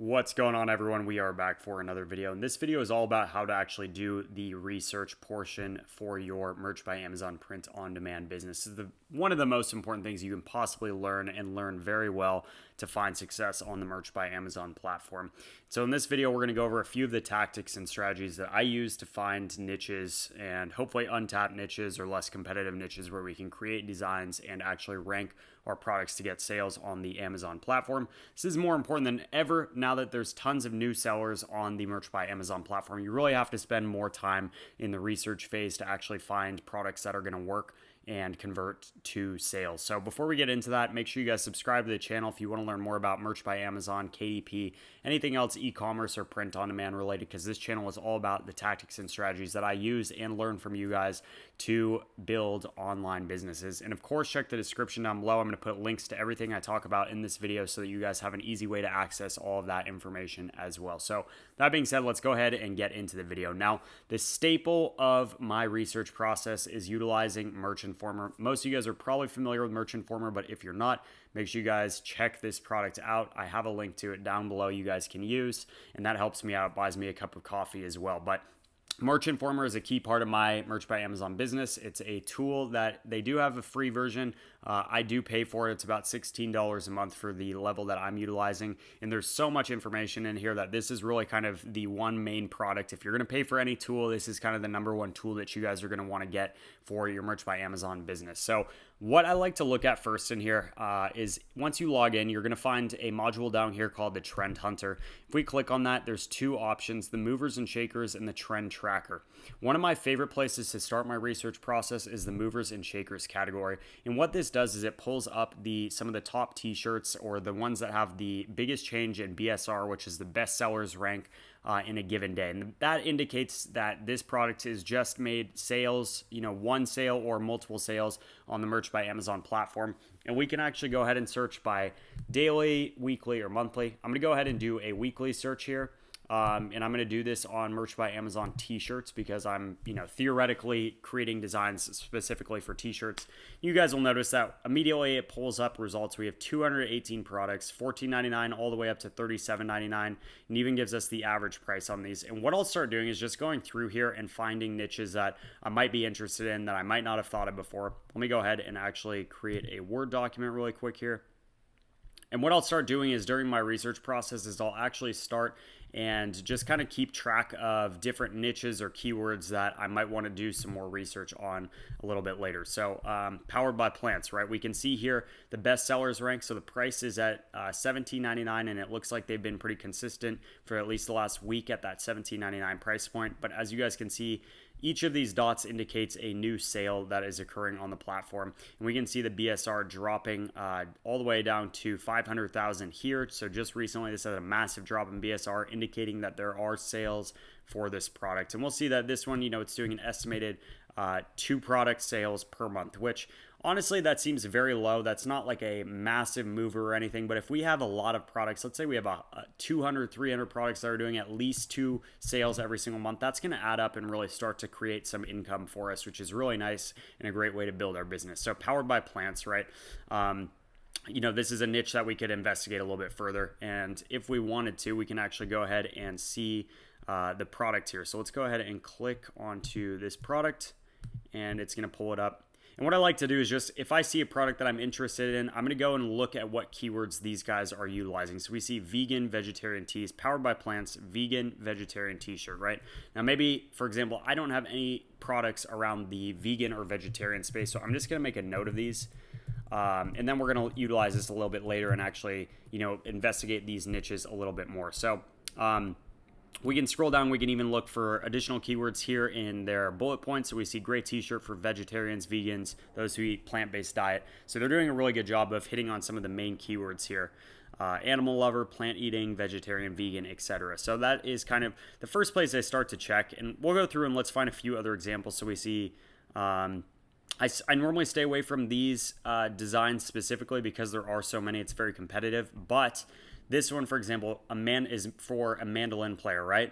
What's going on, everyone? We are back for another video, and this video is all about how to actually do the research portion for your Merch by Amazon print on demand business. This is one of the most important things you can possibly learn, and learn very well to find success on the Merch by Amazon platform. So in this video, we're going to go over a few of the tactics and strategies that I use to find niches and hopefully untapped niches or less competitive niches where we can create designs and actually rank our products to get sales on the Amazon platform. This is more important than ever now that there's tons of new sellers on the Merch by Amazon platform. You really have to spend more time in the research phase to actually find products that are going to work and convert to sales. So before we get into that, make sure you guys subscribe to the channel if you want to learn more about Merch by Amazon, KDP, anything else e-commerce or print on demand related, because this channel is all about the tactics and strategies that I use and learn from you guys to build online businesses. And of course, check the description down below. I'm going to put links to everything I talk about in this video so that you guys have an easy way to access all of that information as well. So that being said, let's go ahead and get into the video. Now, the staple of my research process is utilizing Merch Informer. Most of you guys are probably familiar with Merch Informer, but if you're not, make sure you guys check this product out. I have a link to it down below you guys can use, and that helps me out, buys me a cup of coffee as well. But Merch Informer is a key part of my Merch by Amazon business. It's a tool that they do have a free version. I do pay for it. It's about $16 a month for the level that I'm utilizing. And there's so much information in here that this is really kind of the one main product. If you're going to pay for any tool, this is kind of the number one tool that you guys are going to want to get for your Merch by Amazon business. So what I like to look at first in here is once you log in, you're going to find a module down here called the Trend Hunter. If we click on that, there's two options: the movers and shakers and the trend tracker. One of my favorite places to start my research process is the movers and shakers category. And what this does is it pulls up some of the top t-shirts, or the ones that have the biggest change in BSR, which is the best sellers rank in a given day. And that indicates that this product has just made sales, one sale or multiple sales on the Merch by Amazon platform. And we can actually go ahead and search by daily, weekly, or monthly. I'm going to go ahead and do a weekly search here. And I'm going to do this on Merch by Amazon t-shirts because I'm, theoretically creating designs specifically for t-shirts. You guys will notice that immediately it pulls up results. We have 218 products, $14.99 all the way up to $37.99, and even gives us the average price on these. And what I'll start doing is just going through here and finding niches that I might be interested in that I might not have thought of before. Let me go ahead and actually create a Word document really quick here. And what I'll start doing is during my research process is I'll actually start and just kind of keep track of different niches or keywords that I might want to do some more research on a little bit later. So powered by plants, right? We can see here the best sellers rank. So the price is at $17.99, and it looks like they've been pretty consistent for at least the last week at that $17.99 price point. But as you guys can see, each of these dots indicates a new sale that is occurring on the platform. And we can see the BSR dropping all the way down to 500,000 here. So just recently, this had a massive drop in BSR, indicating that there are sales for this product. And we'll see that this one, it's doing an estimated 2 product sales per month, which honestly, that seems very low. That's not like a massive mover or anything, but if we have a lot of products, let's say we have 200, 300 products that are doing at least 2 sales every single month, that's going to add up and really start to create some income for us, which is really nice and a great way to build our business. So powered by plants, right? This is a niche that we could investigate a little bit further. And if we wanted to, we can actually go ahead and see the product here. So let's go ahead and click onto this product, and it's going to pull it up. And what I like to do is just, if I see a product that I'm interested in, I'm going to go and look at what keywords these guys are utilizing. So we see vegan, vegetarian teas, powered by plants, vegan, vegetarian t-shirt, right? Now, maybe, for example, I don't have any products around the vegan or vegetarian space, so I'm just going to make a note of these. And then we're going to utilize this a little bit later and actually, investigate these niches a little bit more. So, we can scroll down. We can even look for additional keywords here in their bullet points. So we see great t-shirt for vegetarians, vegans, those who eat plant-based diet. So they're doing a really good job of hitting on some of the main keywords here. Animal lover, plant eating, vegetarian, vegan, etc. So that is kind of the first place I start to check. And we'll go through and let's find a few other examples. So we see I normally stay away from these designs specifically because there are so many. It's very competitive. But this one, for example, is for a mandolin player, right?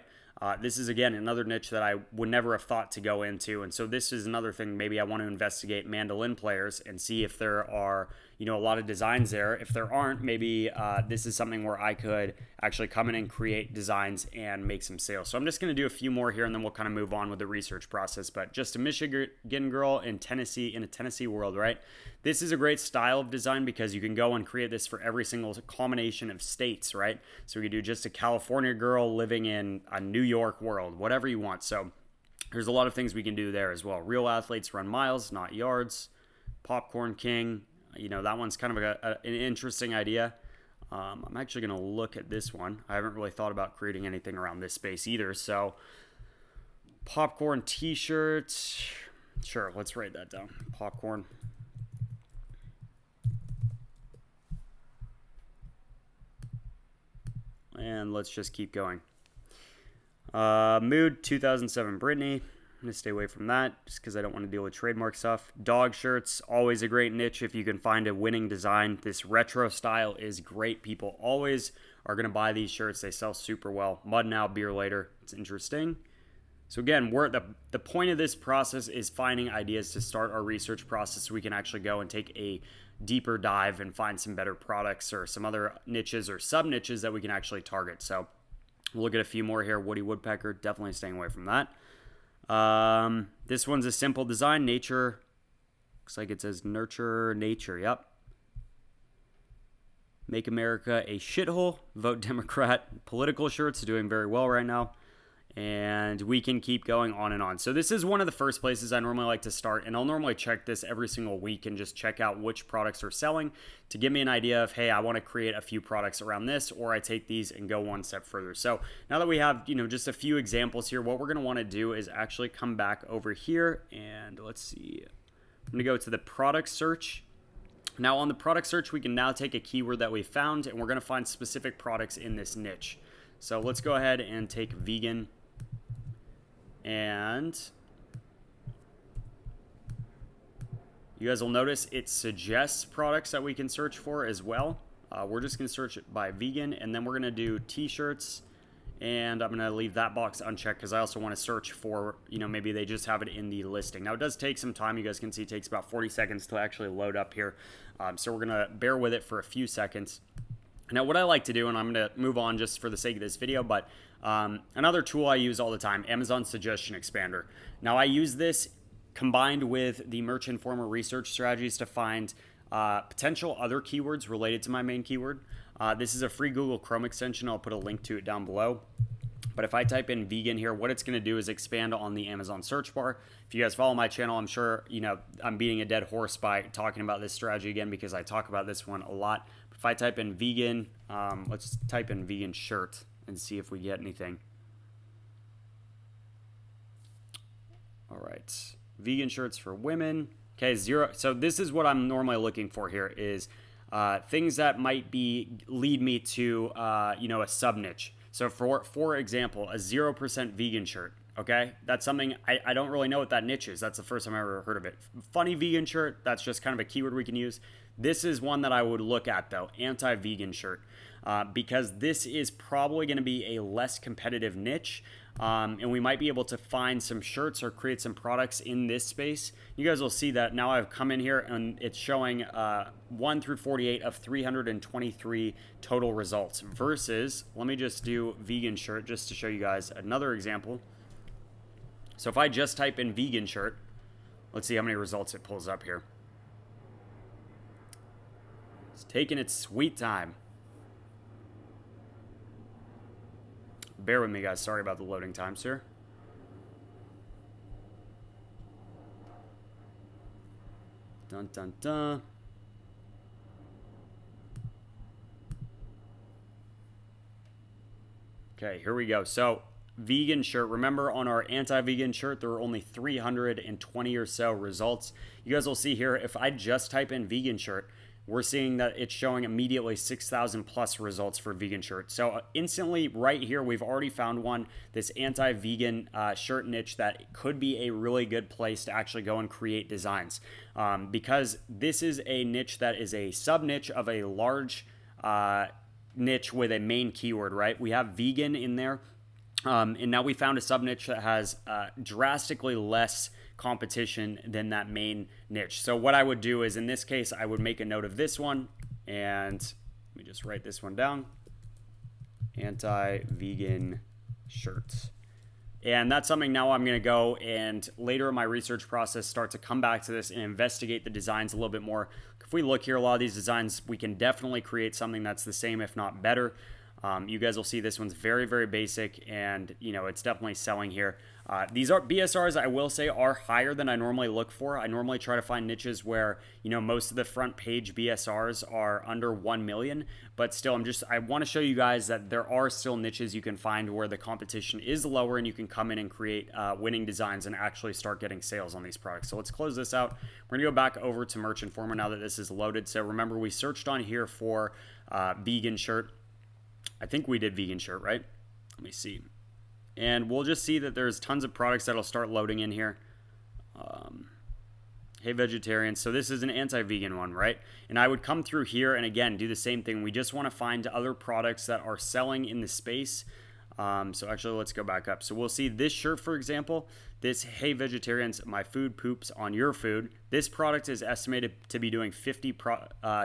This is, again, another niche that I would never have thought to go into. And so this is another thing. Maybe I want to investigate mandolin players and see if there are, a lot of designs there. If there aren't, maybe this is something where I could actually come in and create designs and make some sales. So I'm just going to do a few more here, and then we'll kind of move on with the research process. But just a Michigan girl in Tennessee, in a Tennessee world, right? This is a great style of design because you can go and create this for every single combination of states, right? So we could do just a California girl living in a New York world, whatever you want. So there's a lot of things we can do there as well. Real athletes run miles, not yards. Popcorn king, that one's kind of an interesting idea. I'm actually going to look at this one. I haven't really thought about creating anything around this space either. So popcorn t-shirts. Sure, let's write that down. Popcorn. And let's just keep going. Mood 2007 Britney. I'm going to stay away from that just because I don't want to deal with trademark stuff. Dog shirts, always a great niche if you can find a winning design. This retro style is great. People always are going to buy these shirts. They sell super well. Mud now, beer later. It's interesting. So again, the point of this process is finding ideas to start our research process so we can actually go and take a deeper dive and find some better products or some other niches or sub-niches that we can actually target. So we'll look at a few more here. Woody Woodpecker, definitely staying away from that. This one's a simple design. Nature. Looks like it says nurture nature. Yep. Make America a shithole. Vote Democrat. Political shirts doing very well right now. And we can keep going on and on. So this is one of the first places I normally like to start, and I'll normally check this every single week and just check out which products are selling to give me an idea of, hey, I want to create a few products around this, or I take these and go one step further. So now that we have, just a few examples here, what we're going to want to do is actually come back over here and let's see. I'm going to go to the product search. Now on the product search, we can now take a keyword that we found, and we're going to find specific products in this niche. So let's go ahead and take vegan. And you guys will notice it suggests products that we can search for as well. We're just going to search it by vegan, and then we're going to do t-shirts, and I'm going to leave that box unchecked because I also want to search for, maybe they just have it in the listing. Now, it does take some time. You guys can see it takes about 40 seconds to actually load up here. So we're going to bear with it for a few seconds. Now, what I like to do, and I'm going to move on just for the sake of this video, but another tool I use all the time, Amazon Suggestion Expander. Now, I use this combined with the Merch Informer research strategies to find potential other keywords related to my main keyword. This is a free Google Chrome extension. I'll put a link to it down below. But if I type in vegan here, what it's going to do is expand on the Amazon search bar. If you guys follow my channel, I'm sure, I'm beating a dead horse by talking about this strategy again because I talk about this one a lot. If I type in vegan, let's type in vegan shirt and see if we get anything. All right, vegan shirts for women. Okay, 0. So this is what I'm normally looking for here is things that might lead me to, a sub niche. So for example, a 0% vegan shirt. Okay, that's something I don't really know what that niche is. That's the first time I ever heard of it. Funny vegan shirt, that's just kind of a keyword we can use. This is one that I would look at though, anti-vegan shirt, because this is probably going to be a less competitive niche, and we might be able to find some shirts or create some products in this space. You guys will see that now I've come in here and it's showing 1 through 48 of 323 total results versus, let me just do vegan shirt just to show you guys another example. So if I just type in vegan shirt, let's see how many results it pulls up here. It's taking its sweet time. Bear with me, guys. Sorry about the loading times here. Dun, dun, dun. Okay, here we go. So vegan shirt. Remember on our anti-vegan shirt, there were only 320 or so results. You guys will see here, if I just type in vegan shirt, we're seeing that it's showing immediately 6,000 plus results for vegan shirt. So instantly right here, we've already found one, this anti-vegan shirt niche that could be a really good place to actually go and create designs. Because this is a niche that is a sub niche of a large niche with a main keyword, right? We have vegan in there. And now we found a sub niche that has drastically less competition than that main niche. So what I would do is, in this case, I would make a note of this one, and let me just write this one down: anti-vegan shirts. And that's something now I'm going to go and later in my research process start to come back to this and investigate the designs a little bit more. If we look here, a lot of these designs, we can definitely create something that's the same, if not better. You guys will see this one's very, very basic, and it's definitely selling here. These are BSRs, I will say, are higher than I normally look for. I normally try to find niches where most of the front page BSRs are under 1 million, but still, I want to show you guys that there are still niches you can find where the competition is lower, and you can come in and create winning designs and actually start getting sales on these products. So let's close this out. We're gonna go back over to Merch Informer now that this is loaded. So remember, we searched on here for vegan shirt. I think we did vegan shirt, right? Let me see. And we'll just see that there's tons of products that'll start loading in here. Hey, vegetarian. So this is an anti-vegan one, right? And I would come through here and, again, do the same thing. We just want to find other products that are selling in the space. So actually, let's go back up. So we'll see this shirt, for example, this, hey, vegetarians, my food poops on your food. This product is estimated to be doing 50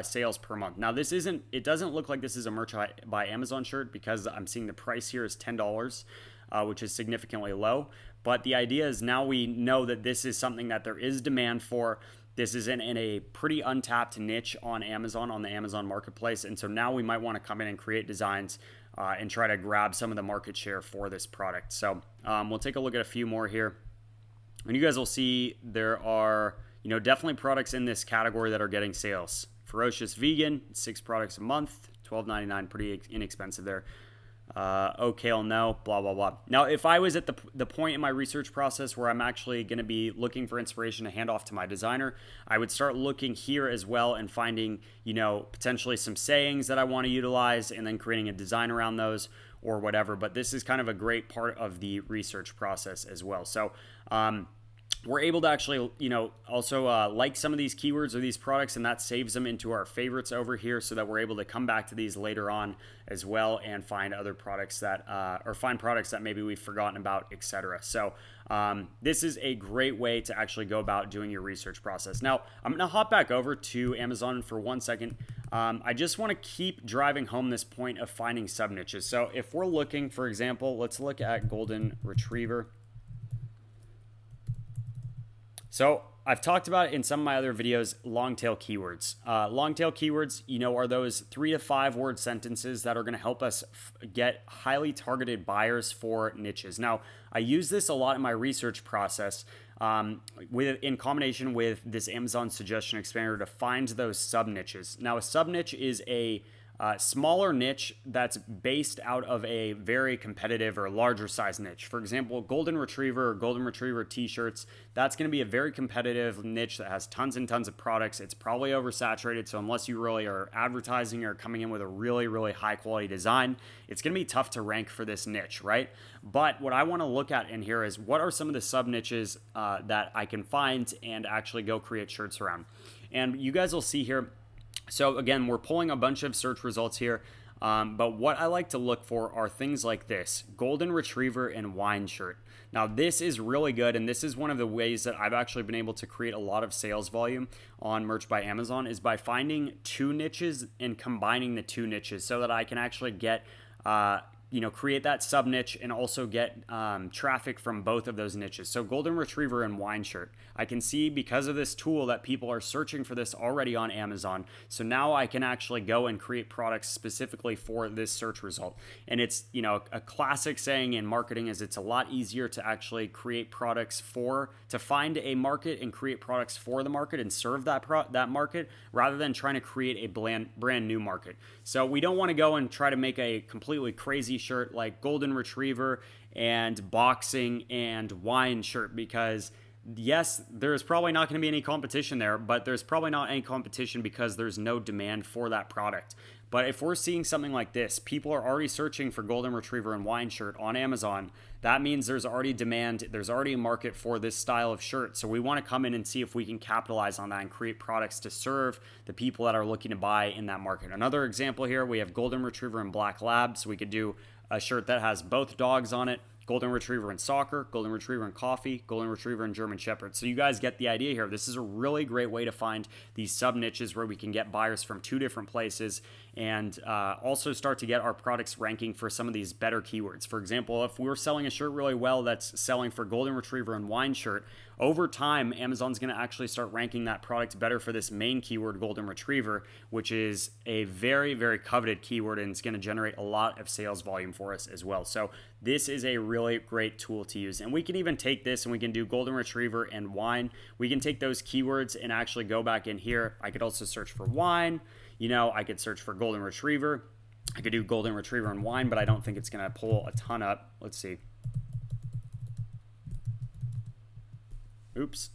sales per month. Now, it doesn't look like this is a Merch by Amazon shirt because I'm seeing the price here is $10, which is significantly low. But the idea is now we know that this is something that there is demand for. This is in a pretty untapped niche on Amazon, on the Amazon marketplace. And so now we might want to come in and create designs and try to grab some of the market share for this product. So we'll take a look at a few more here. And you guys will see there are, definitely products in this category that are getting sales. Ferocious Vegan, 6 products a month, $12.99, pretty inexpensive there. Okay, I'll know, blah, blah, blah. Now, if I was at the point in my research process where I'm actually going to be looking for inspiration to hand off to my designer, I would start looking here as well and finding, potentially some sayings that I want to utilize and then creating a design around those or whatever. But this is kind of a great part of the research process as well. So, we're able to actually, also like some of these keywords or these products, and that saves them into our favorites over here so that we're able to come back to these later on as well and find other products that, or find products that maybe we've forgotten about, etc. So this is a great way to actually go about doing your research process. Now, I'm going to hop back over to Amazon for 1 second. I just want to keep driving home this point of finding sub niches. So if we're looking, for example, let's look at golden retriever. So I've talked about it in some of my other videos, long tail keywords. Long tail keywords, are those 3 to 5 word sentences that are going to help us get highly targeted buyers for niches. Now, I use this a lot in my research process in combination with this Amazon suggestion expander to find those sub niches. Now, a sub niche is a smaller niche that's based out of a very competitive or larger size niche. For example, golden retriever or golden retriever t-shirts, that's going to be a very competitive niche that has tons and tons of products. It's probably oversaturated, so unless you really are advertising or coming in with a really, really high quality design, it's going to be tough to rank for this niche, right? But what I want to look at in here is what are some of the sub niches that I can find and actually go create shirts around. And you guys will see here, so again, we're pulling a bunch of search results here, but what I like to look for are things like this: golden retriever and wine shirt. Now this is really good, and this is one of the ways that I've actually been able to create a lot of sales volume on Merch by Amazon is by finding 2 niches and combining the 2 niches so that I can actually get create that sub niche and also get traffic from both of those niches. So golden retriever and wine shirt, I can see because of this tool that people are searching for this already on Amazon. So now I can actually go and create products specifically for this search result. And it's, a classic saying in marketing is it's a lot easier to actually create products to find a market and create products for the market and serve that market rather than trying to create a brand new market. So we don't want to go and try to make a completely crazy shirt like golden retriever and boxing and wine shirt, because yes, there's probably not going to be any competition there, but there's probably not any competition because there's no demand for that product. But if we're seeing something like this, people are already searching for golden retriever and wine shirt on Amazon. That means there's already demand, there's already a market for this style of shirt. So we want to come in and see if we can capitalize on that and create products to serve the people that are looking to buy in that market. Another example here, we have golden retriever and black lab. So we could do a shirt that has both dogs on it. Golden retriever and soccer, golden retriever and coffee, golden retriever and German shepherd. So you guys get the idea here. This is a really great way to find these sub niches where we can get buyers from 2 different places and also start to get our products ranking for some of these better keywords. For example, if we're selling a shirt really well that's selling for golden retriever and wine shirt, over time, Amazon's going to actually start ranking that product better for this main keyword, golden retriever, which is a very, very coveted keyword, and it's going to generate a lot of sales volume for us as well. So this is a really great tool to use. And we can even take this and we can do golden retriever and wine. We can take those keywords and actually go back in here. I could also search for wine. I could search for golden retriever. I could do golden retriever and wine, but I don't think it's going to pull a ton up. Let's see. Oops.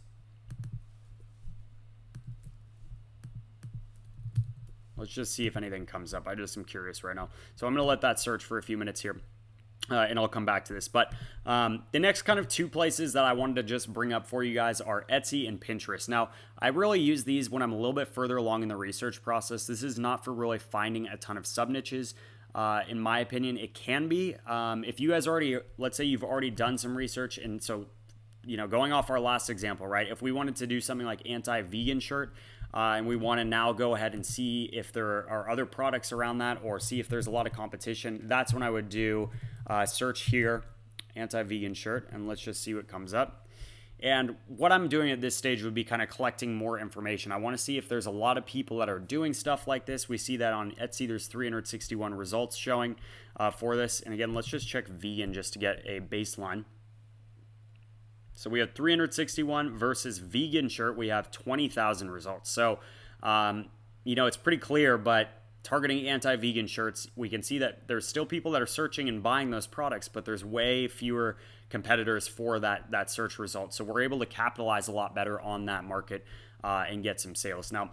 Let's just see if anything comes up. I just am curious right now. So I'm going to let that search for a few minutes here. And I'll come back to this. But the next kind of 2 places that I wanted to just bring up for you guys are Etsy and Pinterest. Now, I really use these when I'm a little bit further along in the research process. This is not for really finding a ton of sub niches. In my opinion, it can be. If you guys already, let's say you've already done some research, and so, going off our last example, right? If we wanted to do something like anti-vegan shirt, and we want to now go ahead and see if there are other products around that or see if there's a lot of competition, that's when I would do search here, anti-vegan shirt, and let's just see what comes up. And what I'm doing at this stage would be kind of collecting more information. I want to see if there's a lot of people that are doing stuff like this. We see that on Etsy, there's 361 results showing for this. And again, let's just check vegan just to get a baseline. So we have 361 versus vegan shirt. We have 20,000 results. So, it's pretty clear, but targeting anti-vegan shirts, we can see that there's still people that are searching and buying those products, but there's way fewer competitors for that search result. So we're able to capitalize a lot better on that market and get some sales. Now,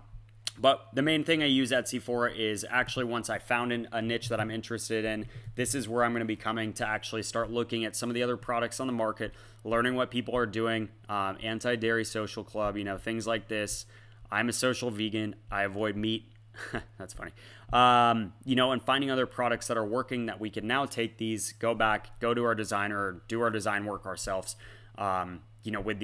but the main thing I use Etsy for is actually once I found a niche that I'm interested in, this is where I'm going to be coming to actually start looking at some of the other products on the market, learning what people are doing, anti-dairy social club, things like this. I'm a social vegan. I avoid meat. That's funny. And finding other products that are working that we can now take these, go back, go to our designer, do our design work ourselves, with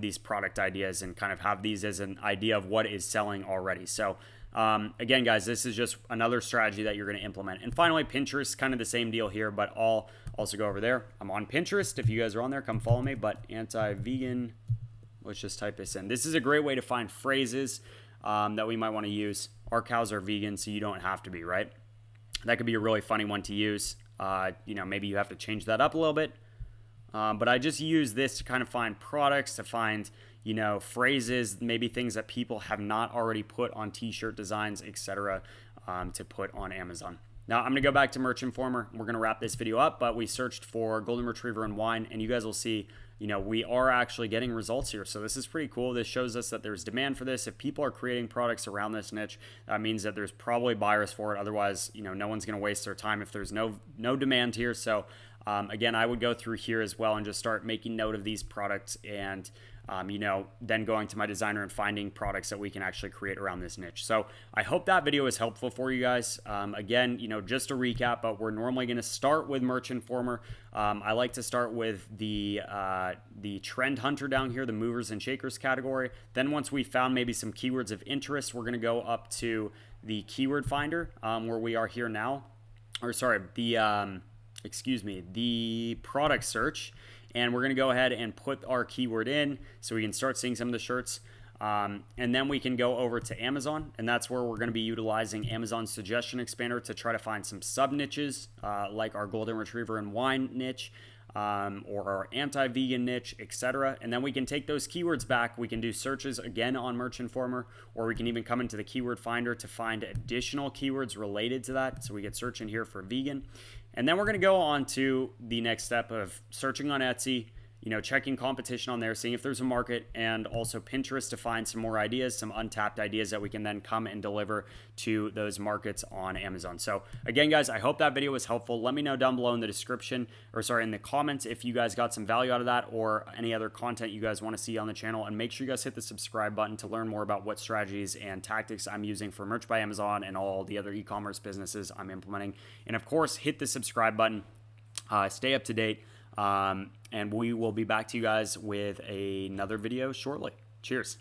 these product ideas and kind of have these as an idea of what is selling already. So again, guys, this is just another strategy that you're going to implement. And finally, Pinterest, kind of the same deal here, but I'll also go over there. I'm on Pinterest. If you guys are on there, come follow me. But anti-vegan, let's just type this in. This is a great way to find phrases that we might want to use. Our cows are vegan, so you don't have to be, right? That could be a really funny one to use. Maybe you have to change that up a little bit. But I just use this to kind of find products, to find, phrases, maybe things that people have not already put on t-shirt designs, etc., to put on Amazon. Now, I'm going to go back to Merch Informer. We're going to wrap this video up, but we searched for golden retriever and wine, and you guys will see, we are actually getting results here. So this is pretty cool. This shows us that there's demand for this. If people are creating products around this niche, that means that there's probably buyers for it. Otherwise, no one's going to waste their time if there's no demand here. So again, I would go through here as well and just start making note of these products and, then going to my designer and finding products that we can actually create around this niche. So I hope that video is helpful for you guys. Again, just to recap, but we're normally going to start with Merch Informer. I like to start with the trend hunter down here, the movers and shakers category. Then once we found maybe some keywords of interest, we're going to go up to the keyword finder where we are here now. Or sorry, the product search. And we're going to go ahead and put our keyword in so we can start seeing some of the shirts. And then we can go over to Amazon, and that's where we're going to be utilizing Amazon's suggestion expander to try to find some sub niches like our golden retriever and wine niche or our anti-vegan niche, etc. And then we can take those keywords back. We can do searches again on Merch Informer, or we can even come into the keyword finder to find additional keywords related to that. So we could search in here for vegan. And then we're going to go on to the next step of searching on Etsy, checking competition on there, seeing if there's a market, and also Pinterest to find some more ideas, some untapped ideas that we can then come and deliver to those markets on Amazon. So again, guys, I hope that video was helpful. Let me know down below in the description, or sorry, in the comments, if you guys got some value out of that or any other content you guys want to see on the channel. And make sure you guys hit the subscribe button to learn more about what strategies and tactics I'm using for Merch by Amazon and all the other e-commerce businesses I'm implementing. And of course, hit the subscribe button. Stay up to date. And we will be back to you guys with another video shortly. Cheers.